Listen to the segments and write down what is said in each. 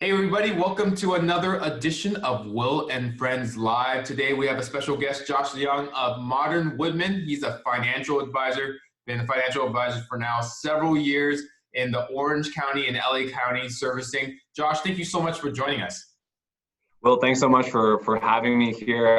Hey everybody, welcome to another edition of Will and Friends Live. Today we have a special guest, Josh Leung of Modern Woodmen. He's a financial advisor, been a financial advisor for now several years in the Orange County and LA County servicing. Josh, thank you so much for joining us. Well, thanks so much for having me here.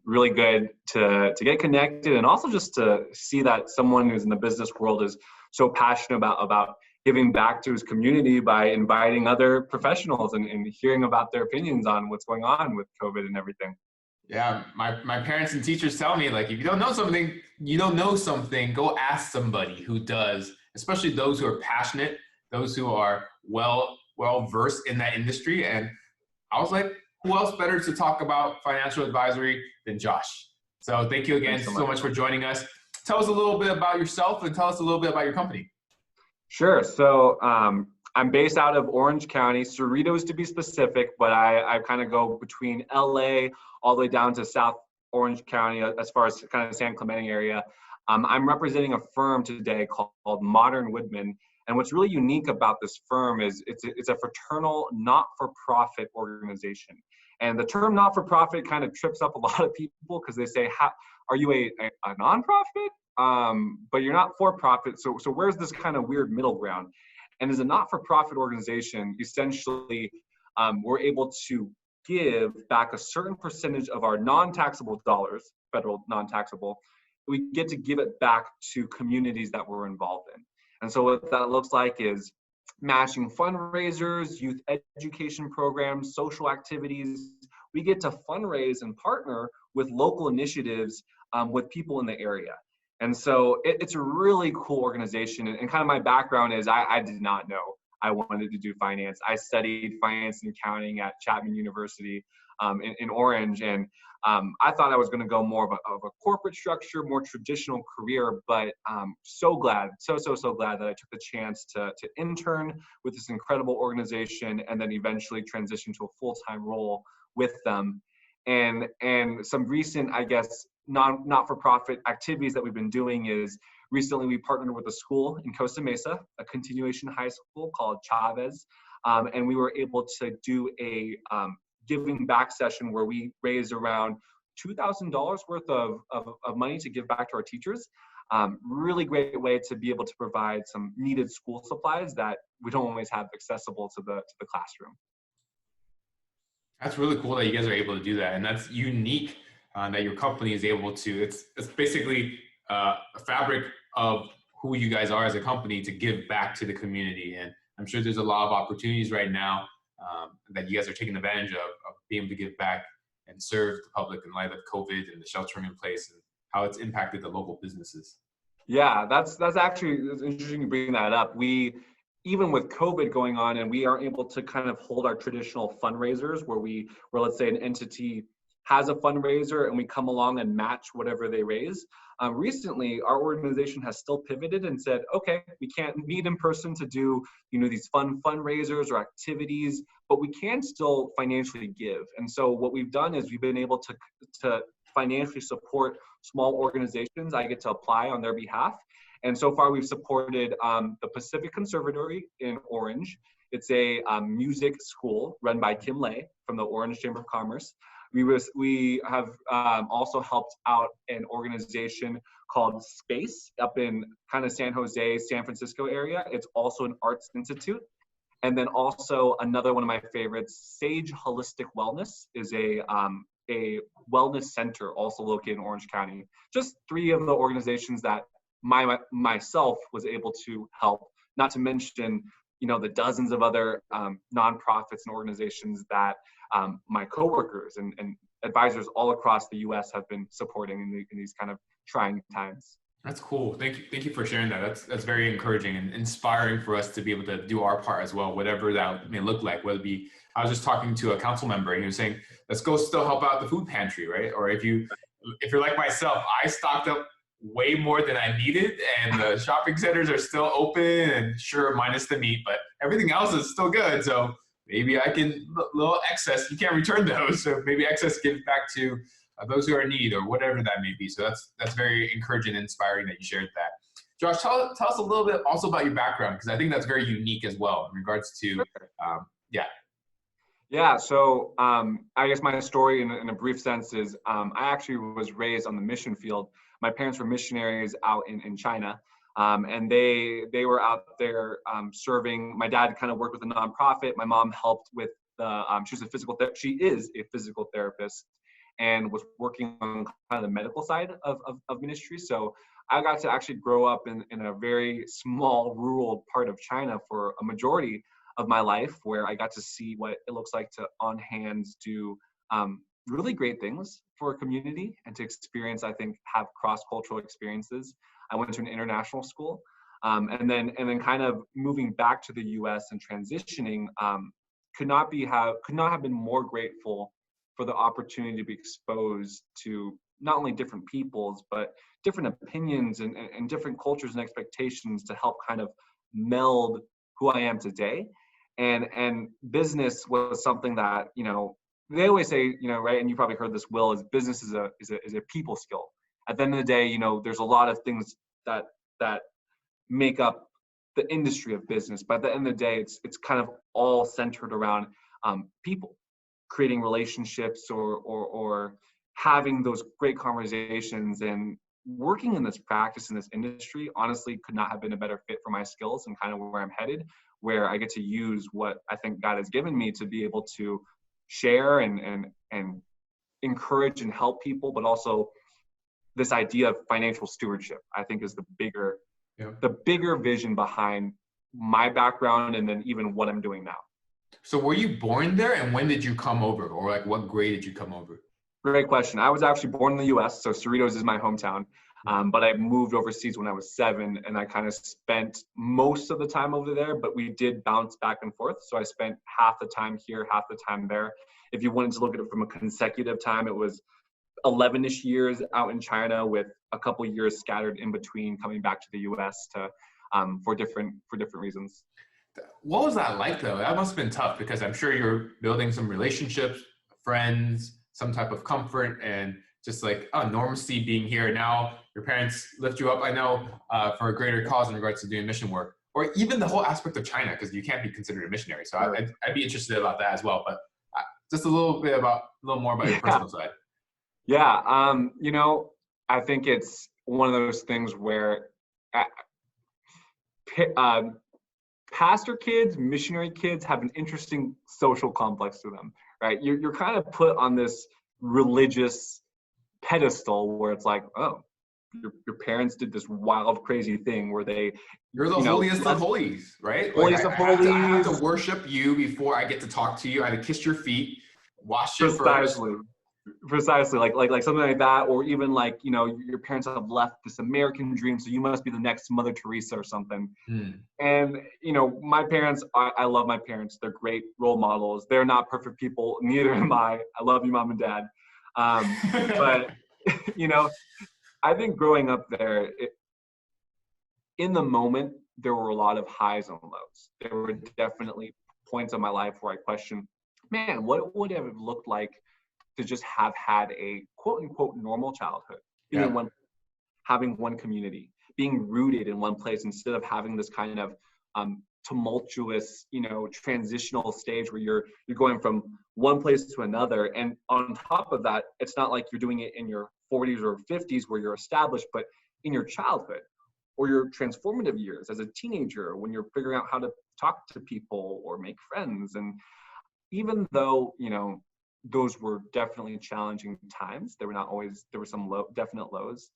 Really good to get connected, and also just to see that someone who's in the business world is so passionate about giving back to his community by inviting other professionals and hearing about their opinions on what's going on with COVID and everything. Yeah, my parents and teachers tell me, like, if you don't know something, you don't know something, go ask somebody who does, especially those who are passionate, those who are well versed in that industry. And I was like, who else better to talk about financial advisory than Josh? So thank you again Thanks so so much. much for joining us. Tell us a little bit about yourself and tell us a little bit about your company. Sure. So I'm based out of Orange County, Cerritos to be specific, but I kind of go between LA all the way down to South Orange County as far as kind of San Clemente area. I'm representing a firm today called Modern Woodmen. And what's really unique about this firm is it's a fraternal, not-for-profit organization. And the term not-for-profit kind of trips up a lot of people because they say, are you a nonprofit? But you're not for profit. So where's this kind of weird middle ground? And as a not-for-profit organization, essentially, we're able to give back a certain percentage of our non-taxable dollars, federal non-taxable. We get to give it back to communities that we're involved in. And so what that looks like is matching fundraisers, youth education programs, social activities. We get to fundraise and partner with local initiatives with people in the area. And so it's a really cool organization. And kind of my background is I did not know I wanted to do finance. I studied finance and accounting at Chapman University in Orange. And I thought I was going to go more of a corporate structure, more traditional career. But so glad, so glad that I took the chance to intern with this incredible organization and then eventually transition to a full-time role with them. And some recent, I guess, not-for-profit activities that we've been doing is recently we partnered with a school in Costa Mesa, a continuation high school called Chavez, and we were able to do a giving back session where we raised around $2,000 worth of money to give back to our teachers. Really great way to be able to provide some needed school supplies that we don't always have accessible to the classroom. That's really cool that you guys are able to do that. And that's unique that your company is able to, it's basically a fabric of who you guys are as a company to give back to the community. And I'm sure there's a lot of opportunities right now that you guys are taking advantage of being able to give back and serve the public in light of COVID and the sheltering in place and how it's impacted the local businesses. Yeah, that's actually it's interesting you bring that up. Even with COVID going on, and we aren't able to kind of hold our traditional fundraisers where let's say an entity has a fundraiser and we come along and match whatever they raise. Recently, our organization has still pivoted and said, okay, we can't meet in person to do these fun fundraisers or activities, but we can still financially give. And so what we've done is we've been able to financially support small organizations. I get to apply on their behalf. And so far, we've supported the Pacific Conservatory in Orange. It's a music school run by Kim Lay from the Orange Chamber of Commerce. We have also helped out an organization called Space up in kind of San Jose, San Francisco area. It's also an arts institute. And then also another one of my favorites, Sage Holistic Wellness, is a wellness center also located in Orange County. Just three of the organizations that myself was able to help, not to mention the dozens of other nonprofits and organizations that my coworkers and advisors all across the U.S. have been supporting in these kind of trying times. That's cool. Thank you for sharing that. That's very encouraging and inspiring for us to be able to do our part as well, whatever that may look like. Whether it be, I was just talking to a council member and he was saying, let's go still help out the food pantry, right? Or if you're like myself, I stocked up way more than I needed, and the shopping centers are still open, and sure, minus the meat, but everything else is still good. So maybe I can, little excess, you can't return those, so maybe excess gives back to those who are in need or whatever that may be. So that's very encouraging and inspiring that you shared that. Josh, tell us a little bit also about your background, because I think that's very unique as well in regards to, yeah. Yeah, so I guess my story in a brief sense is I actually was raised on the mission field. My parents were missionaries out in China, and they were out there serving. My dad kind of worked with a nonprofit. My mom helped with the she is a physical therapist, and was working on kind of the medical side of ministry. So I got to actually grow up in a very small rural part of China for a majority of my life, where I got to see what it looks like to on hands do really great things for a community, and to experience, I think, have cross-cultural experiences. I went to an international school, and then kind of moving back to the U.S. and transitioning, could not have been more grateful for the opportunity to be exposed to not only different peoples, but different opinions and different cultures and expectations, to help kind of meld who I am today. And business was something that, they always say, right, and you probably heard this, Will, is business is a people skill. At the end of the day, there's a lot of things that make up the industry of business, but at the end of the day, it's kind of all centered around people creating relationships, or having those great conversations. And working in this practice, in this industry, honestly could not have been a better fit for my skills and kind of where I'm headed, where I get to use what I think God has given me to be able to share and encourage and help people. But also this idea of financial stewardship, I think, is the bigger vision behind my background, and then even what I'm doing now. So were you born there, and when did you come over, or like what grade did you come over? Great question. I was actually born in the U.S., so Cerritos is my hometown. But I moved overseas when I was 7, and I kind of spent most of the time over there, but we did bounce back and forth. So I spent half the time here, half the time there. If you wanted to look at it from a consecutive time, it was 11-ish years out in China, with a couple years scattered in between, coming back to the U.S. to for different reasons. What was that like, though? That must have been tough, because I'm sure you're building some relationships, friends, some type of comfort, and just like normalcy being here. Now your parents lift you up, I know, for a greater cause in regards to doing mission work, or even the whole aspect of China, because you can't be considered a missionary. So Sure. I'd be interested about that as well. But just a little more about your personal side. Yeah. I think it's one of those things where pastor kids, missionary kids have an interesting social complex to them, right? You're kind of put on this religious pedestal where it's like, oh, your parents did this wild, crazy thing where You're the holiest of holies, right? Holiest of holies. I have to worship you before I get to talk to you. I have to kiss your feet, wash it first. Precisely, like something like that. Or even like, your parents have left this American dream, so you must be the next Mother Teresa or something. And my parents, I love my parents. They're great role models. They're not perfect people, neither am I. I love you, Mom and Dad. But I think growing up there, in the moment, there were a lot of highs and lows. There were definitely points in my life where I questioned, man, what would it have looked like to just have had a quote unquote normal childhood, having one community, being rooted in one place, instead of having this kind of tumultuous, transitional stage where you're going from one place to another. And on top of that, it's not like you're doing it in your 40s or 50s where you're established, but in your childhood or your transformative years as a teenager, when you're figuring out how to talk to people or make friends. And even though, those were definitely challenging times, there were some definite lows.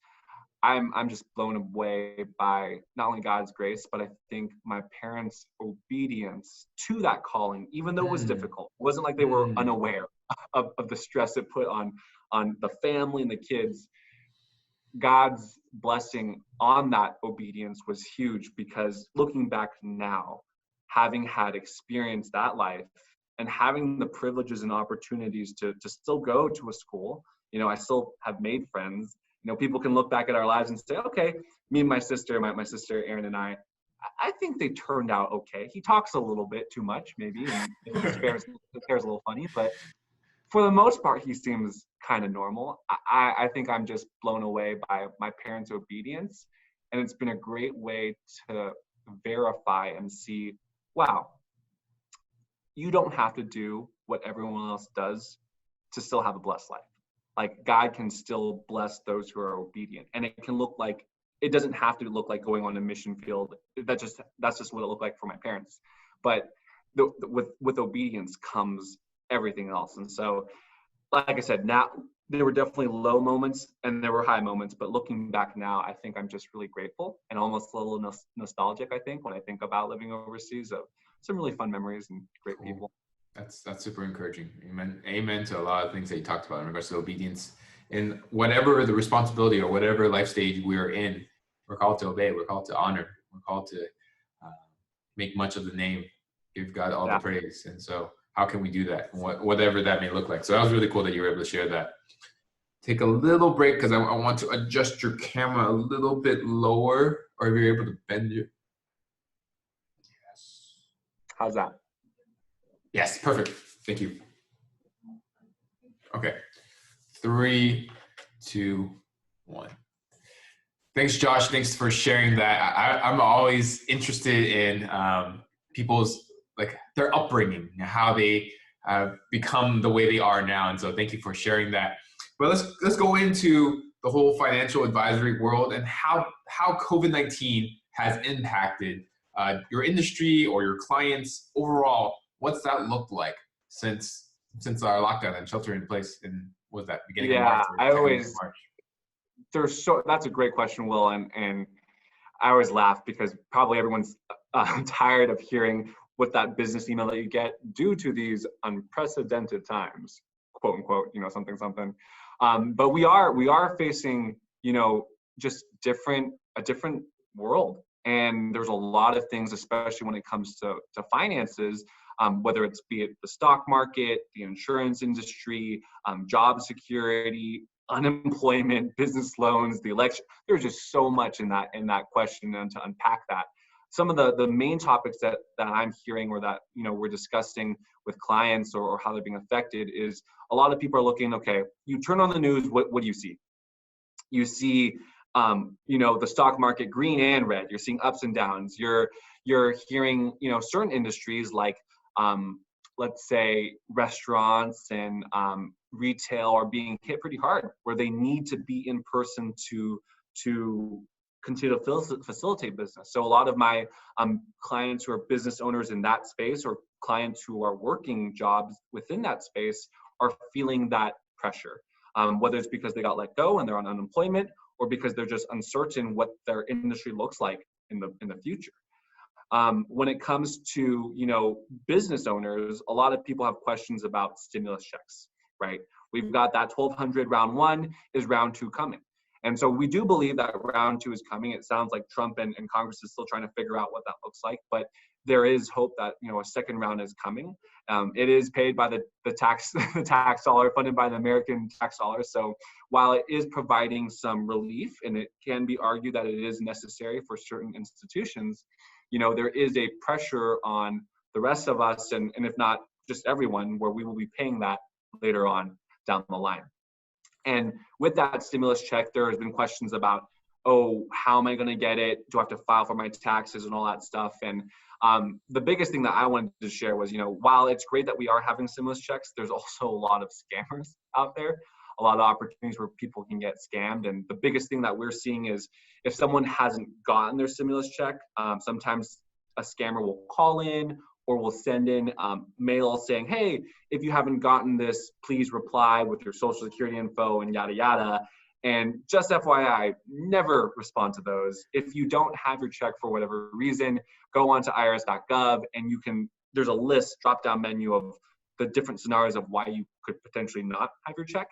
I'm just blown away by not only God's grace, but I think my parents' obedience to that calling, even though it was difficult. It wasn't like they were unaware of the stress it put on the family and the kids. God's blessing on that obedience was huge, because looking back now, having had experienced that life and having the privileges and opportunities to still go to a school, I still have made friends. People can look back at our lives and say, okay, me and my sister sister Erin and I think they turned out okay. He talks a little bit too much, maybe, and his hair is a little funny, but for the most part, he seems kind of normal. I think I'm just blown away by my parents' obedience, and it's been a great way to verify and see, wow, you don't have to do what everyone else does to still have a blessed life. Like God can still bless those who are obedient. And it can look like, it doesn't have to look like going on a mission field. That's just what it looked like for my parents. But with obedience comes everything else. And so, like I said, now there were definitely low moments and there were high moments, but looking back now, I think I'm just really grateful and almost a little nostalgic, I think, when I think about living overseas, of some really fun memories and great Cool. people. That's super encouraging. Amen to a lot of things that you talked about in regards to obedience. In whatever the responsibility or whatever life stage we are in, we're called to obey. We're called to honor. We're called to make much of the name, give God all the praise. And so how can we do that? Whatever that may look like. So that was really cool that you were able to share that. Take a little break because I want to adjust your camera a little bit lower, or if you're able to bend your. Yes. How's that? Yes, perfect. Thank you. Okay. 3, 2, 1. Thanks, Josh. Thanks for sharing that. I'm always interested in people's, like, their upbringing, how they become the way they are now. And so thank you for sharing that. But let's go into the whole financial advisory world and how COVID-19 has impacted your industry or your clients overall. What's that looked like since our lockdown and shelter in place in, was that beginning of March? That's a great question, Will, and I always laugh because probably everyone's tired of hearing what that business email that you get due to these unprecedented times, quote unquote, something. But we are facing, just a different world. And there's a lot of things, especially when it comes to finances, whether it's be it the stock market, the insurance industry, job security, unemployment, business loans, the election. There's just so much in that question, and to unpack that. Some of the main topics that I'm hearing, or that we're discussing with clients, or how they're being affected, is a lot of people are looking, okay, you turn on the news, what do you see? You see the stock market green and red. You're seeing ups and downs. You're hearing certain industries like let's say restaurants and retail are being hit pretty hard, where they need to be in person to continue to facilitate business. So a lot of my clients who are business owners in that space, or clients who are working jobs within that space, are feeling that pressure, whether it's because they got let go and they're on unemployment, or because they're just uncertain what their industry looks like in the future. When it comes to business owners, a lot of people have questions about stimulus checks, right? We've got that 1,200 round one. Is round two coming? And so we do believe that round two is coming. It sounds like Trump and Congress is still trying to figure out what that looks like, but there is hope that a second round is coming. It is paid by the tax dollar, funded by the American tax dollar. So while it is providing some relief, and it can be argued that it is necessary for certain institutions, there is a pressure on the rest of us, and if not just everyone, where we will be paying that later on down the line. And with that stimulus check, there has been questions about, how am I going to get it? Do I have to file for my taxes and all that stuff? And the biggest thing that I wanted to share was, while it's great that we are having stimulus checks, there's also a lot of scammers out there, a lot of opportunities where people can get scammed. And the biggest thing that we're seeing is, if someone hasn't gotten their stimulus check, sometimes a scammer will call in or will send in mail saying, hey, if you haven't gotten this, please reply with your social security info and yada, yada. And just FYI, never respond to those. If you don't have your check for whatever reason, go on to irs.gov, and there's a list, drop-down menu of the different scenarios of why you could potentially not have your check,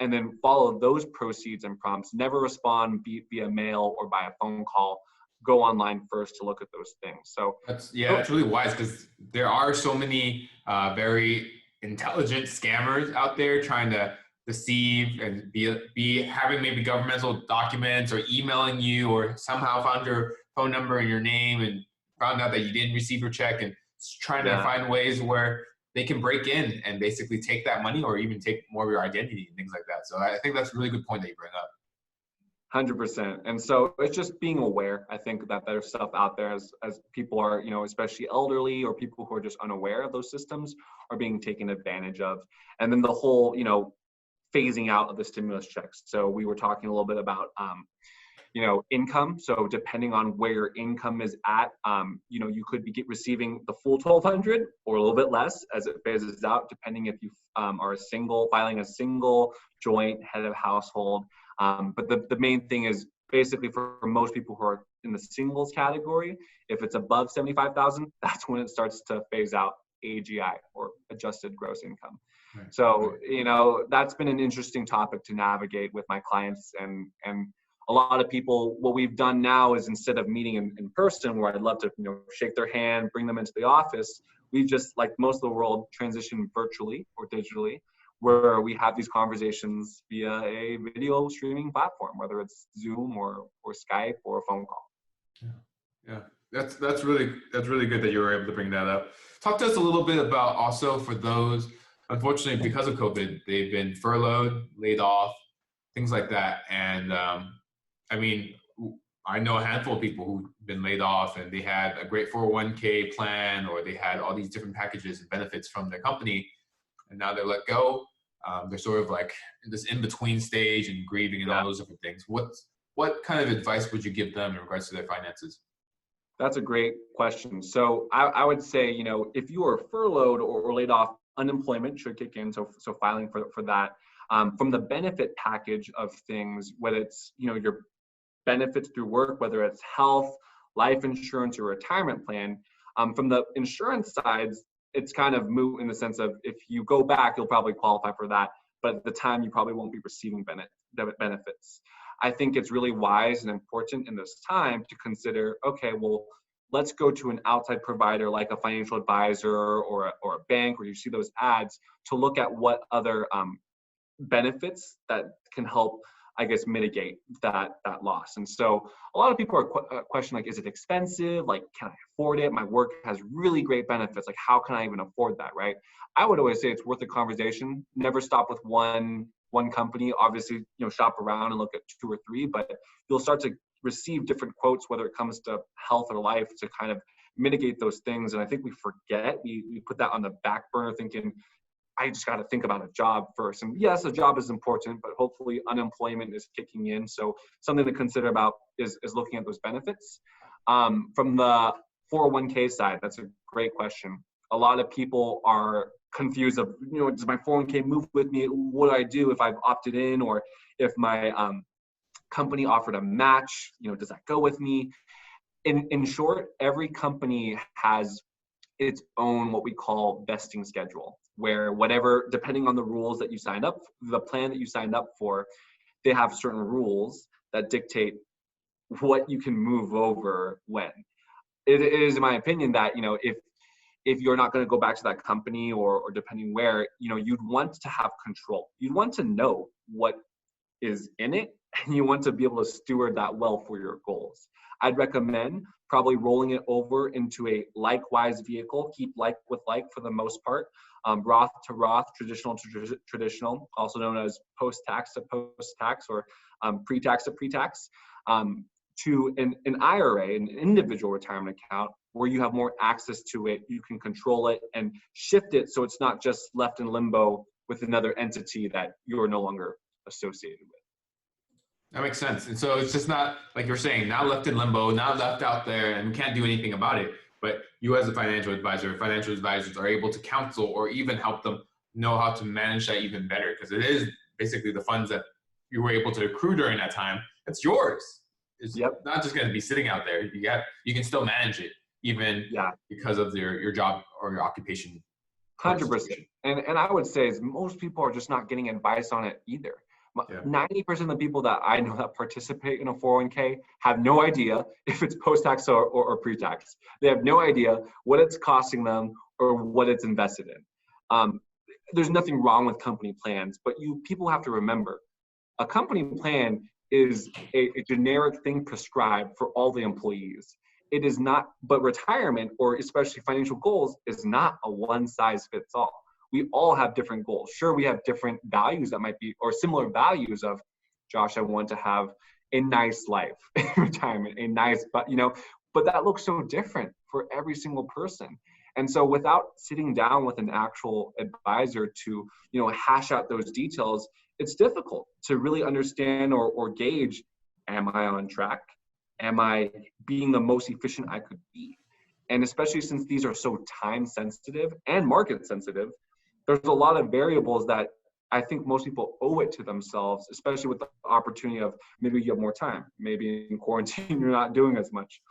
and then follow those proceeds and prompts. Never respond via mail or by a phone call. Go online first to look at those things. So that's really wise, because there are so many very intelligent scammers out there trying to deceive and be having maybe governmental documents, or emailing you, or somehow found your phone number and your name and found out that you didn't receive your check, and trying to find ways where they can break in and basically take that money, or even take more of your identity and things like that. So I think that's a really good point that you bring up. 100%. And so it's just being aware. I think that there's stuff out there as people are, especially elderly or people who are just unaware of those systems are being taken advantage of. And then the whole, phasing out of the stimulus checks. So we were talking a little bit about, income. So depending on where your income is at, you could be receiving the full 1,200 or a little bit less as it phases out, depending if you are filing a single, joint, head of household. But the main thing is basically for most people who are in the singles category, if it's above 75,000, that's when it starts to phase out AGI or adjusted gross income. Right. So, that's been an interesting topic to navigate with my clients and a lot of people, what we've done now is instead of meeting in person where I'd love to, shake their hand, bring them into the office, we just, like most of the world, transition virtually or digitally, where we have these conversations via a video streaming platform, whether it's Zoom or Skype or a phone call. Yeah. That's really good that you were able to bring that up. Talk to us a little bit about also for those, unfortunately, because of COVID, they've been furloughed, laid off, things like that. And I know a handful of people who've been laid off and they had a great 401k plan, or they had all these different packages and benefits from their company, and now they're let go. They're sort of like in this in-between stage and grieving and all those different things. What kind of advice would you give them in regards to their finances? That's a great question. So I would say, if you are furloughed or laid off, unemployment should kick in. So filing for that. From the benefit package of things, whether it's, your benefits through work, whether it's health, life insurance, or retirement plan. From the insurance sides, it's kind of moot in the sense of if you go back, you'll probably qualify for that, but at the time you probably won't be receiving benefits. I think it's really wise and important in this time to consider, okay, well, let's go to an outside provider like a financial advisor or a bank where you see those ads to look at what other benefits that can help, I guess, mitigate that loss. And so a lot of people are questioning, like, is it expensive? Like, can I afford it? My work has really great benefits. Like, how can I even afford that, right? I would always say it's worth a conversation. Never stop with one company. Obviously, shop around and look at 2 or 3, but you'll start to receive different quotes, whether it comes to health or life, to kind of mitigate those things. And I think we forget, we put that on the back burner thinking, I just got to think about a job first. And yes, a job is important, but hopefully unemployment is kicking in. So something to consider about is looking at those benefits. From the 401k side, that's a great question. A lot of people are confused of, does my 401k move with me? What do I do if I've opted in, or if my company offered a match, does that go with me? In short, every company has its own what we call vesting schedule, where whatever, depending on the rules that you signed up, the plan that you signed up for, they have certain rules that dictate what you can move over when. It is, in my opinion, that, if you're not going to go back to that company or depending where, you'd want to have control. You'd want to know what is in it, and you want to be able to steward that well for your goals. I'd recommend probably rolling it over into a likewise vehicle. Keep like with like for the most part. Roth to Roth, traditional to traditional, also known as post-tax to post-tax, or pre-tax to pre-tax, to an IRA, an individual retirement account, where you have more access to it. You can control it and shift it so it's not just left in limbo with another entity that you're no longer associated with. That makes sense. And so it's just not, like you're saying, now left in limbo, now left out there, and we can't do anything about it. But you as a financial advisors are able to counsel or even help them know how to manage that even better, because it is basically the funds that you were able to accrue during that time. It's yours. It's not just going to be sitting out there. You can still manage it, even because of your job or your occupation. 100%. And I would say is most people are just not getting advice on it either. 90% of the people that I know that participate in a 401k have no idea if it's post-tax or pre-tax. They have no idea what it's costing them or what it's invested in. There's nothing wrong with company plans, but people have to remember, a company plan is a generic thing prescribed for all the employees. It is not, but retirement, or especially financial goals, is not a one-size-fits-all. We all have different goals. Sure, we have different values that might be, or similar values of, Josh, I want to have a nice life in retirement, a nice, but that looks so different for every single person. And so without sitting down with an actual advisor to, hash out those details, it's difficult to really understand or gauge, am I on track? Am I being the most efficient I could be? And especially since these are so time sensitive and market sensitive, there's a lot of variables that I think most people owe it to themselves, especially with the opportunity of maybe you have more time, maybe in quarantine you're not doing as much.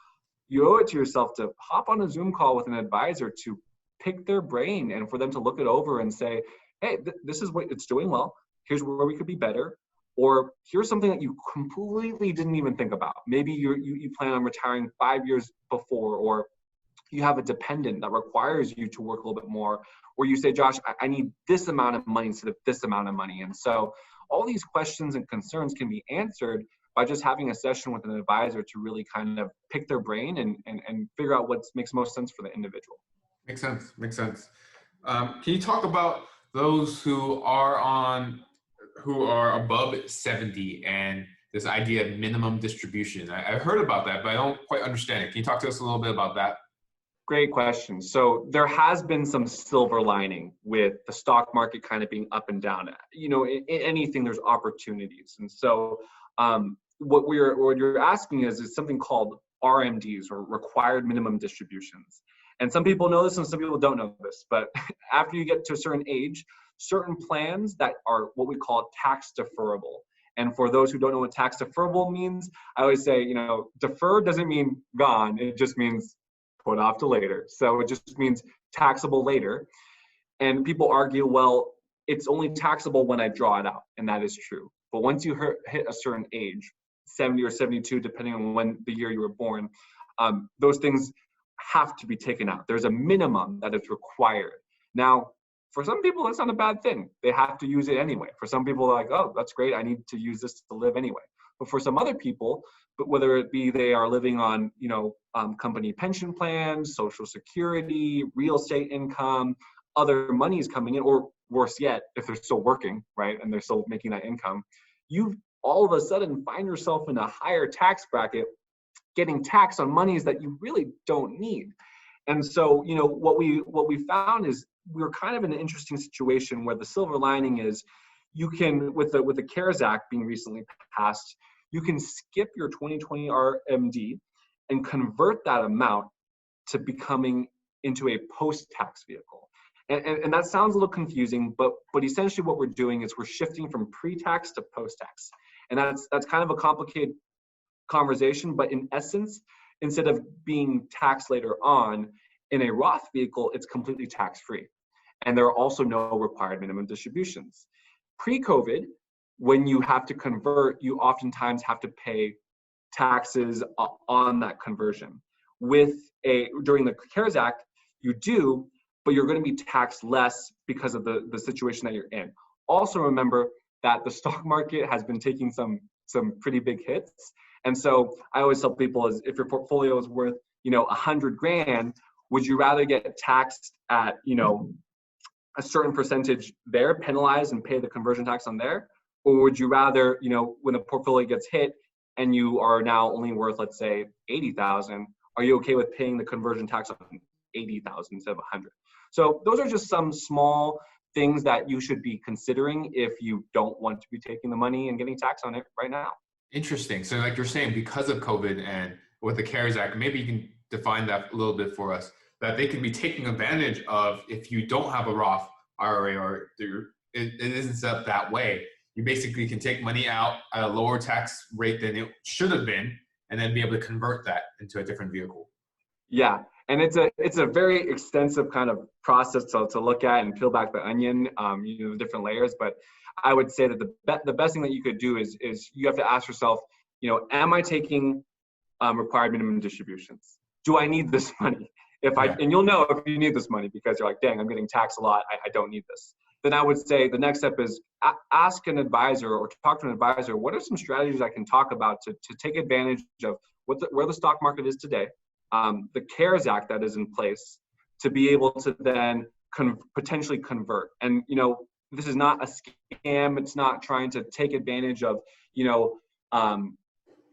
You owe it to yourself to hop on a Zoom call with an advisor to pick their brain and for them to look it over and say, hey, this is what it's doing well. Here's where we could be better. Or here's something that you completely didn't even think about. Maybe you plan on retiring 5 years before, or you have a dependent that requires you to work a little bit more, or you say, Josh, I need this amount of money instead of this amount of money. And so all these questions and concerns can be answered by just having a session with an advisor to really kind of pick their brain and figure out what makes most sense for the individual. Makes sense. Makes sense. Can you talk about those who are above 70 and this idea of minimum distribution? I've heard about that, but I don't quite understand it. Can you talk to us a little bit about that? Great question. So there has been some silver lining with the stock market kind of being up and down. In anything, there's opportunities. And so what you're asking is something called RMDs, or required minimum distributions. And some people know this and some people don't know this, but after you get to a certain age, certain plans that are what we call tax deferrable. And for those who don't know what tax deferrable means, I always say, defer doesn't mean gone. It just means put off to later. So it just means taxable later. And people argue, well, it's only taxable when I draw it out. And that is true. But once you hit a certain age, 70 or 72, depending on when the year you were born, those things have to be taken out. There's a minimum that is required. Now, for some people, that's not a bad thing. They have to use it anyway. For some people, they're like, oh, that's great. I need to use this to live anyway. But for some other people, but whether it be they are living on, company pension plans, Social Security, real estate income, other monies coming in, or worse yet, if they're still working, right, and they're still making that income, you all of a sudden find yourself in a higher tax bracket, getting taxed on monies that you really don't need. And so, what we found is we're kind of in an interesting situation where the silver lining is you can, with the CARES Act being recently passed, you can skip your 2020 RMD and convert that amount to becoming into a post-tax vehicle. And that sounds a little confusing, but essentially what we're doing is we're shifting from pre-tax to post-tax. And that's kind of a complicated conversation, but in essence, instead of being taxed later on, in a Roth vehicle, it's completely tax-free. And there are also no required minimum distributions. Pre-COVID, when you have to convert, you oftentimes have to pay taxes on that conversion. During the CARES Act, you do, but you're going to be taxed less because of the situation that you're in. Also remember that the stock market has been taking some pretty big hits. And so I always tell people is if your portfolio is worth, 100 grand, would you rather get taxed at, a certain percentage there, penalized and pay the conversion tax on there? Or would you rather, when the portfolio gets hit and you are now only worth, let's say, 80,000, are you okay with paying the conversion tax on 80,000 instead of 100? So those are just some small things that you should be considering if you don't want to be taking the money and getting taxed on it right now. Interesting. So like you're saying, because of COVID and with the CARES Act, maybe you can define that a little bit for us, that they can be taking advantage of if you don't have a Roth IRA or it isn't set up that way. You basically can take money out at a lower tax rate than it should have been, and then be able to convert that into a different vehicle. Yeah, and it's a very extensive kind of process to look at and peel back the onion, the different layers. But I would say that the best thing that you could do is you have to ask yourself, am I taking required minimum distributions? Do I need this money? And you'll know if you need this money because you're like, dang, I'm getting taxed a lot. I don't need this. Then I would say the next step is ask an advisor or talk to an advisor. What are some strategies I can talk about to take advantage of where the stock market is today, the CARES Act that is in place, to be able to then potentially convert. And, this is not a scam. It's not trying to take advantage of,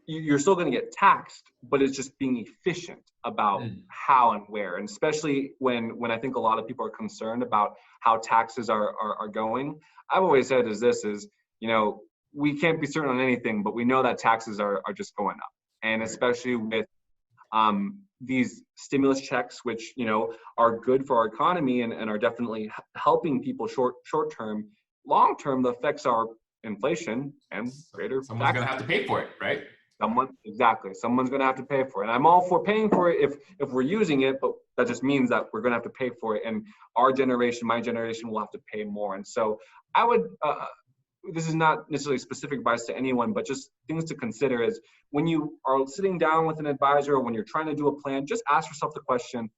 you're still going to get taxed, but it's just being efficient about how and where. And especially when I think a lot of people are concerned about how taxes are going, I've always said we can't be certain on anything, but we know that taxes are just going up. And especially with these stimulus checks, which, are good for our economy and are definitely helping people short term, long term, the effects are inflation and greater someone's going to have to pay for it, right? Someone's going to have to pay for it. And I'm all for paying for it if we're using it, but that just means that we're going to have to pay for it. And our generation, my generation, will have to pay more. And so I would, this is not necessarily specific advice to anyone, but just things to consider is when you are sitting down with an advisor or when you're trying to do a plan, just ask yourself the question,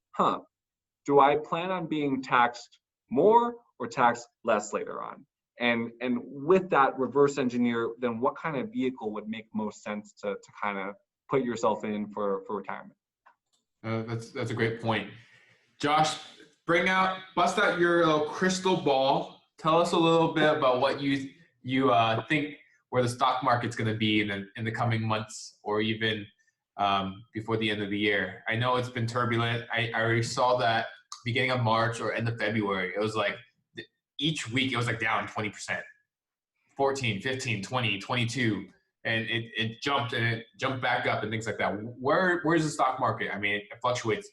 do I plan on being taxed more or taxed less later on? And with that, reverse engineer, then what kind of vehicle would make most sense to kind of put yourself in for retirement? That's a great point. Josh, bust out your little crystal ball. Tell us a little bit about what you think where the stock market's going to be in the coming months, or even before the end of the year. I know it's been turbulent. I already saw that beginning of March or end of February. It was like each week it was like down 20%, 14, 15, 20, 22. And it jumped back up and things like that. Where's the stock market? I mean, it fluctuates.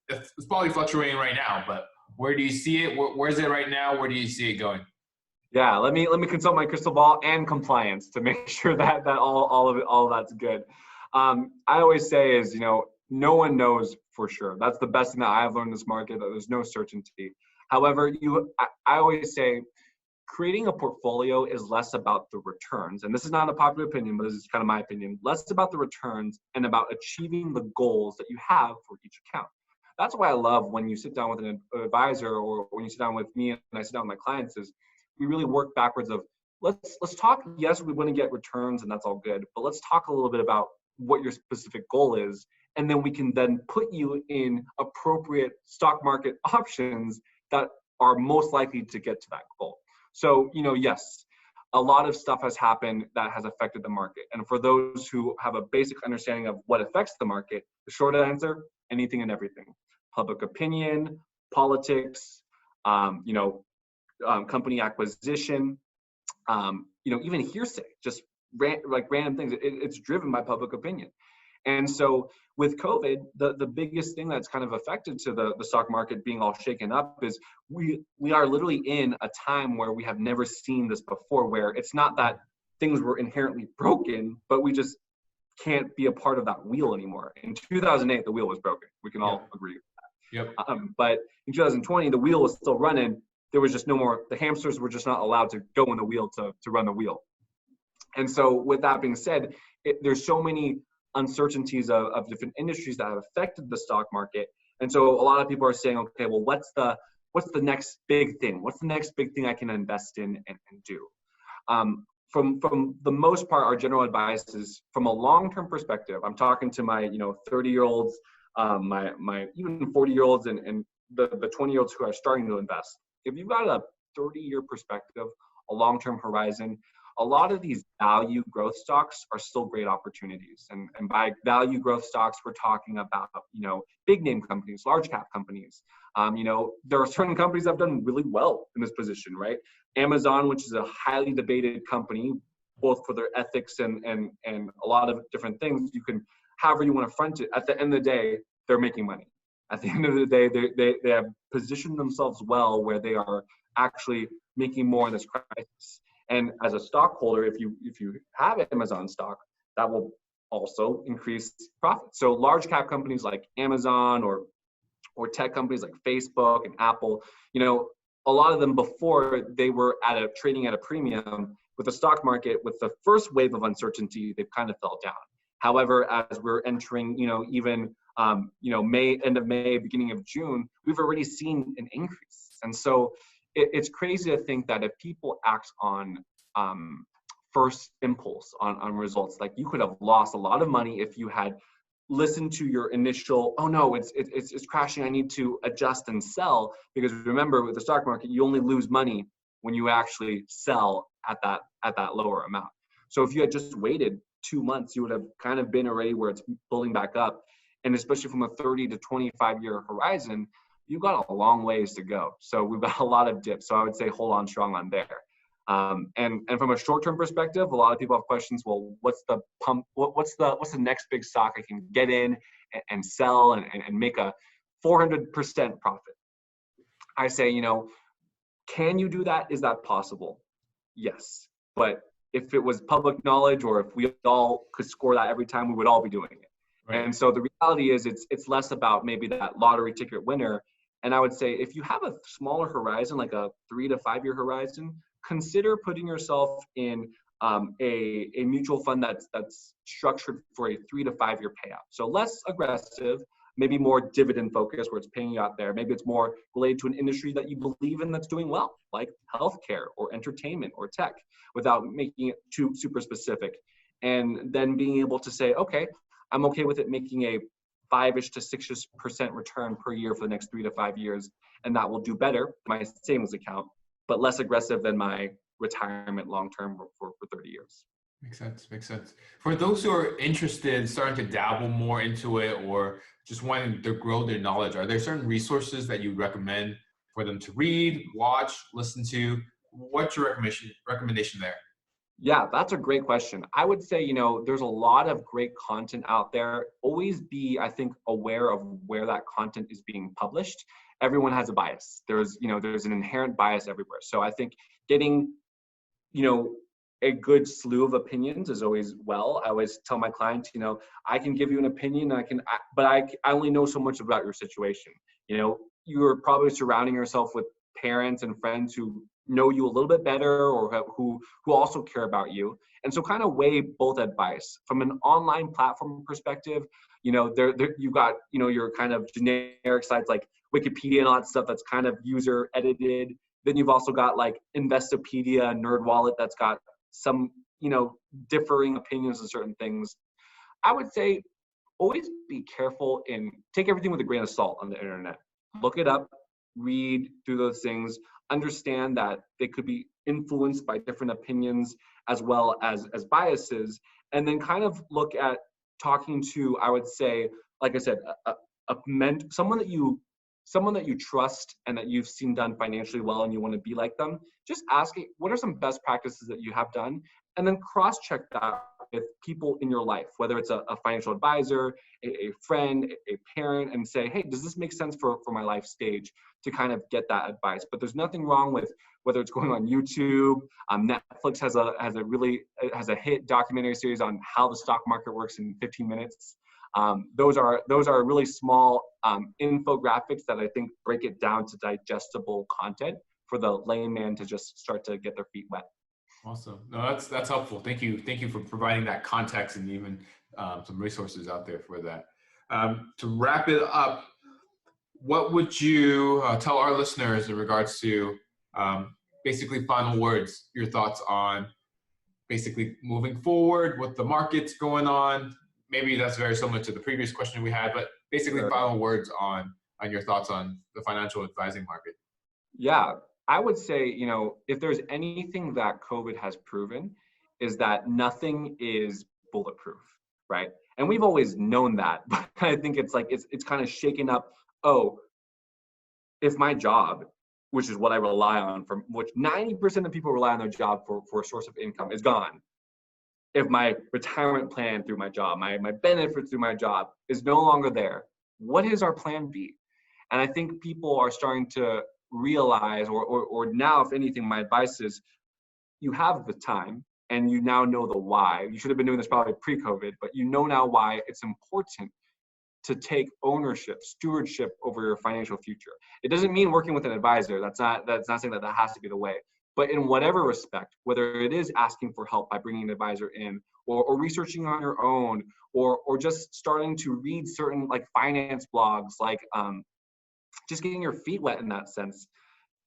It's probably fluctuating right now, but where do you see it? Where's it right now? Where do you see it going? Yeah, let me consult my crystal ball and compliance to make sure that all of that's good. I always say is, no one knows for sure. That's the best thing that I've learned in this market, that there's no certainty. However, I always say creating a portfolio is less about the returns. And this is not a popular opinion, but this is kind of my opinion. Less about the returns and about achieving the goals that you have for each account. That's why I love when you sit down with an advisor, or when you sit down with me and I sit down with my clients, is we really work backwards of let's talk. Yes, we want to get returns and that's all good, but let's talk a little bit about what your specific goal is. And then we can then put you in appropriate stock market options that are most likely to get to that goal. So, yes, a lot of stuff has happened that has affected the market. And for those who have a basic understanding of what affects the market, the short answer, anything and everything. Public opinion, politics, company acquisition, even hearsay, just random things. It's driven by public opinion. And so with COVID, the biggest thing that's kind of affected to the stock market being all shaken up is we are literally in a time where we have never seen this before, where it's not that things were inherently broken, but we just can't be a part of that wheel anymore. In 2008, the wheel was broken. We can all agree with that. Yep. But in 2020, the wheel was still running. There was just no more, the hamsters were just not allowed to go in the wheel to run the wheel. And so with that being said, there's so many uncertainties of different industries that have affected the stock market. And so a lot of people are saying, okay, well, what's the next big thing? What's the next big thing I can invest in and do? From the most part, our general advice is from a long-term perspective. I'm talking to my 30-year-olds, my even 40-year-olds and the 20-year-olds who are starting to invest. If you've got a 30-year perspective, a long-term horizon, a lot of these value growth stocks are still great opportunities. And by value growth stocks, we're talking about, big name companies, large cap companies. There are certain companies that have done really well in this position, right? Amazon, which is a highly debated company, both for their ethics and a lot of different things. You can, however you want to front it. At the end of the day, they're making money. At the end of the day, they have positioned themselves well where they are actually making more in this crisis. And as a stockholder, if you have Amazon stock, that will also increase profits. So large cap companies like Amazon or tech companies like Facebook and Apple, a lot of them before they were trading at a premium. With the stock market, with the first wave of uncertainty, they've kind of fell down. However, as we're entering, even May, end of May, beginning of June, we've already seen an increase. And so it's crazy to think that if people act on first impulse on results, like you could have lost a lot of money if you had listened to your initial, oh no, it's crashing, I need to adjust and sell. Because remember, with the stock market, you only lose money when you actually sell at that lower amount. So if you had just waited 2 months, you would have kind of been already where it's building back up. And especially from a 30 to 25 year horizon, you've got a long ways to go. So we've got a lot of dips. So I would say hold on strong on there. And from a short-term perspective, a lot of people have questions. Well, what's the pump? What's the next big stock I can get in and sell and make a 400% profit? I say, can you do that? Is that possible? Yes. But if it was public knowledge, or if we all could score that every time, we would all be doing it. Right. And so the reality is it's less about maybe that lottery ticket winner. And I would say if you have a smaller horizon, like a 3 to 5 year horizon, consider putting yourself in a mutual fund that's structured for a 3 to 5 year payout. So less aggressive, maybe more dividend focused, where it's paying you out there. Maybe it's more related to an industry that you believe in that's doing well, like healthcare or entertainment or tech, without making it too super specific. And then being able to say, okay, I'm okay with it making a 5-ish to 6% return per year for the next 3 to 5 years. And that will do better than my savings account, but less aggressive than my retirement long-term for 30 years. Makes sense. For those who are interested, starting to dabble more into it, or just wanting to grow their knowledge, are there certain resources that you recommend for them to read, watch, listen to? What's your recommendation there? Yeah, that's a great question. I would say, there's a lot of great content out there. Always be, I think, aware of where that content is being published. Everyone has a bias. There's an inherent bias everywhere. So I think getting, a good slew of opinions is always well. I always tell my clients, I can give you an opinion, but I only know so much about your situation. You're probably surrounding yourself with parents and friends who know you a little bit better, or who also care about you. And so kind of weigh both advice. From an online platform perspective, you've got, your kind of generic sites like Wikipedia and all that stuff that's kind of user edited. Then you've also got like Investopedia, NerdWallet, that's got some, differing opinions on certain things. I would say always be careful and take everything with a grain of salt on the internet. Look it up, read through those things, understand that they could be influenced by different opinions as well as biases, and then kind of look at talking to, I would say, like I said, someone that you trust and that you've seen done financially well and you want to be like them. Just asking, what are some best practices that you have done? And then cross-check that with people in your life, whether it's a financial advisor, a friend, a parent, and say, hey, does this make sense for my life stage, to kind of get that advice. But there's nothing wrong with whether it's going on YouTube. Netflix has a hit documentary series on how the stock market works in 15 minutes. Those are really small infographics that I think break it down to digestible content for the layman to just start to get their feet wet. Awesome. No, that's helpful. Thank you for providing that context and even some resources out there for that. To wrap it up, what would you tell our listeners in regards to basically final words, your thoughts on basically moving forward with the markets going on? Maybe that's very similar to the previous question we had, but basically Sure. Final words on your thoughts on the financial advising market. Yeah, I would say, if there's anything that COVID has proven, is that nothing is bulletproof, right? And we've always known that, but I think it's like, it's kind of shaken up. Oh, if my job, which is what I rely on, from which 90% of people rely on their job for a source of income, is gone. If my retirement plan through my job, my benefits through my job is no longer there, what is our plan B? And I think people are starting to realize, or now, if anything, my advice is, you have the time and you now know the why. You should have been doing this probably pre-COVID, but you know now why it's important to take ownership, stewardship over your financial future. It doesn't mean working with an advisor. That's not saying that has to be the way. But in whatever respect, whether it is asking for help by bringing an advisor in, or researching on your own, or just starting to read certain like finance blogs, like just getting your feet wet in that sense,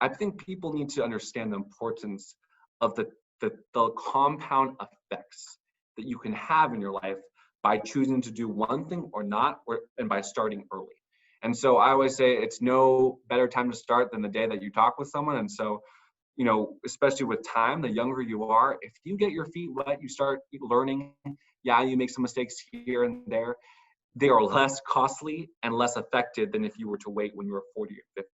I think people need to understand the importance of the compound effects that you can have in your life by choosing to do one thing or not, and by starting early. And so I always say it's no better time to start than the day that you talk with someone. And so, especially with time, the younger you are, if you get your feet wet, you start learning, Yeah, you make some mistakes here and there. They are less costly and less affected than if you were to wait when you were 40 or 50.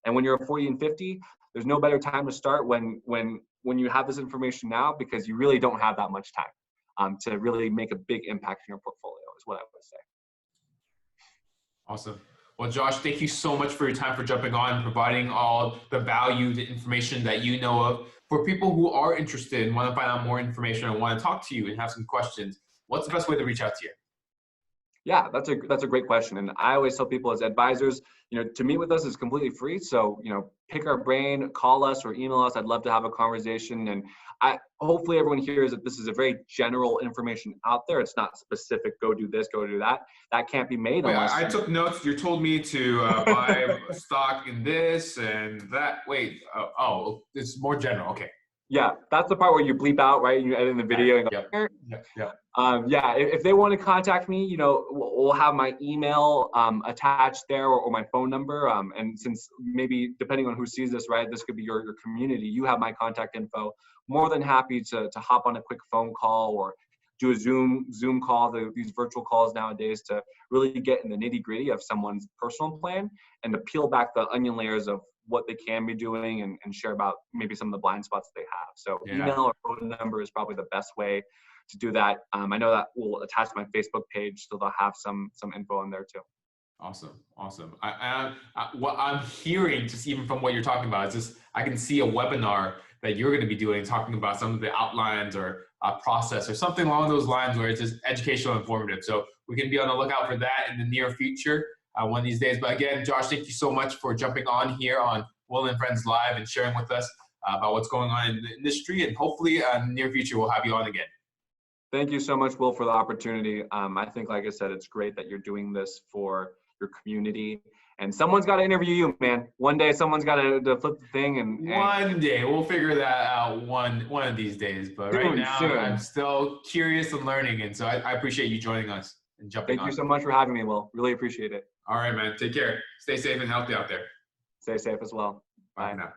And when you're 40 and 50, there's no better time to start when you have this information now, because you really don't have that much time to really make a big impact in your portfolio, is what I would say. Awesome. Well, Josh, thank you so much for your time, for jumping on and providing all the value, the information that you know of. For people who are interested and want to find out more information and want to talk to you and have some questions, what's the best way to reach out to you? Yeah, that's a great question. And I always tell people as advisors, to meet with us is completely free. So, pick our brain, call us or email us. I'd love to have a conversation. And hopefully everyone hears that this is a very general information out there. It's not specific, go do this, go do that. That can't be made unless I took notes. You told me to buy stock in this and that. Wait, it's more general. Okay. Yeah, that's the part where you bleep out, right? You edit in the video and go, if they want to contact me, we'll have my email attached there, or my phone number. And since maybe depending on who sees this, right, this could be your community, you have my contact info. More than happy to hop on a quick phone call or do a Zoom call, these virtual calls nowadays, to really get in the nitty gritty of someone's personal plan and to peel back the onion layers of what they can be doing and share about maybe some of the blind spots they have. So email or phone number is probably the best way to do that. I know that we'll attach my Facebook page, so they'll have some info on there too. Awesome. What I'm hearing, just even from what you're talking about, is just I can see a webinar that you're going to be doing, talking about some of the outlines or process or something along those lines, where it's just educational and informative. So we can be on the lookout for that in the near future, one of these days. But again, Josh, thank you so much for jumping on here on Will and Friends Live and sharing with us about what's going on in the industry. And hopefully in the near future, we'll have you on again. Thank you so much, Will, for the opportunity. I think, like I said, it's great that you're doing this for your community. And someone's got to interview you, man. One day, someone's got to flip the thing. And one day, we'll figure that out one of these days. But right now, I'm still curious and learning. And so I appreciate you joining us and jumping on. Thank you so much for having me, Will. Really appreciate it. All right, man. Take care. Stay safe and healthy out there. Stay safe as well. Bye now.